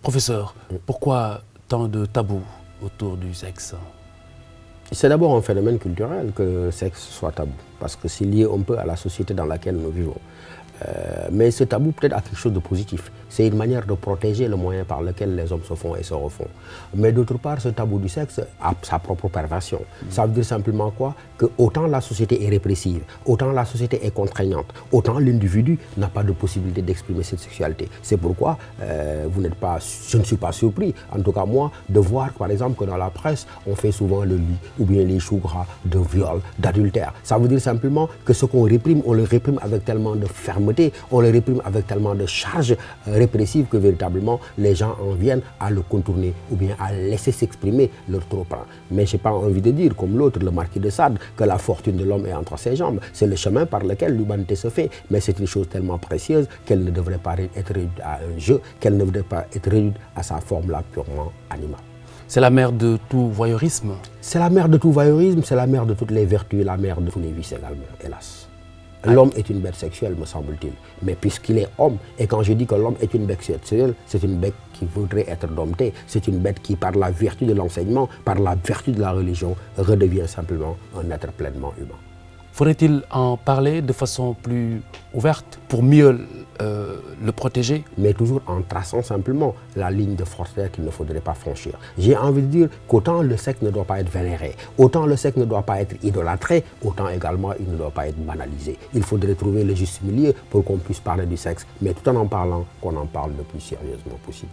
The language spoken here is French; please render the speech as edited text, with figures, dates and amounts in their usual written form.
Professeur, pourquoi tant de tabous autour du sexe? C'est d'abord un phénomène culturel que le sexe soit tabou, parce que c'est lié un peu à la société dans laquelle nous vivons. Mais ce tabou peut-être a quelque chose de positif. C'est une manière de protéger le moyen par lequel les hommes se font et se refont. Mais d'autre part, ce tabou du sexe a sa propre perversion. Ça veut dire simplement quoi? Que autant la société est répressive, autant la société est contraignante, autant l'individu n'a pas de possibilité d'exprimer cette sexualité. C'est pourquoi je ne suis pas surpris, en tout cas moi, de voir par exemple que dans la presse, on fait souvent le lit ou bien les choux gras de viol, d'adultère. Ça veut dire simplement que ce qu'on réprime, on le réprime avec tellement de fermeté, on le réprime avec tellement de charges répressives que véritablement les gens en viennent à le contourner ou bien à laisser s'exprimer leur trop-plein. Mais je n'ai pas envie de dire, comme l'autre, le marquis de Sade, que la fortune de l'homme est entre ses jambes. C'est le chemin par lequel l'humanité se fait. Mais c'est une chose tellement précieuse qu'elle ne devrait pas être réduite à un jeu, qu'elle ne devrait pas être réduite à sa forme là purement animale. C'est la mère de tout voyeurisme? C'est la mère de tout voyeurisme, c'est la mère de toutes les vertus, la mère de tous les vices également, hélas. L'homme est une bête sexuelle, me semble-t-il. Mais puisqu'il est homme, et quand je dis que l'homme est une bête sexuelle, c'est une bête qui voudrait être domptée. C'est une bête qui, par la vertu de l'enseignement, par la vertu de la religion, redevient simplement un être pleinement humain. Faudrait-il en parler de façon plus ouverte pour mieux le protéger? Mais toujours en traçant simplement la ligne de frontière qu'il ne faudrait pas franchir. J'ai envie de dire qu'autant le sexe ne doit pas être vénéré, autant le sexe ne doit pas être idolâtré, autant également il ne doit pas être banalisé. Il faudrait trouver le juste milieu pour qu'on puisse parler du sexe, mais tout en parlant, qu'on en parle le plus sérieusement possible.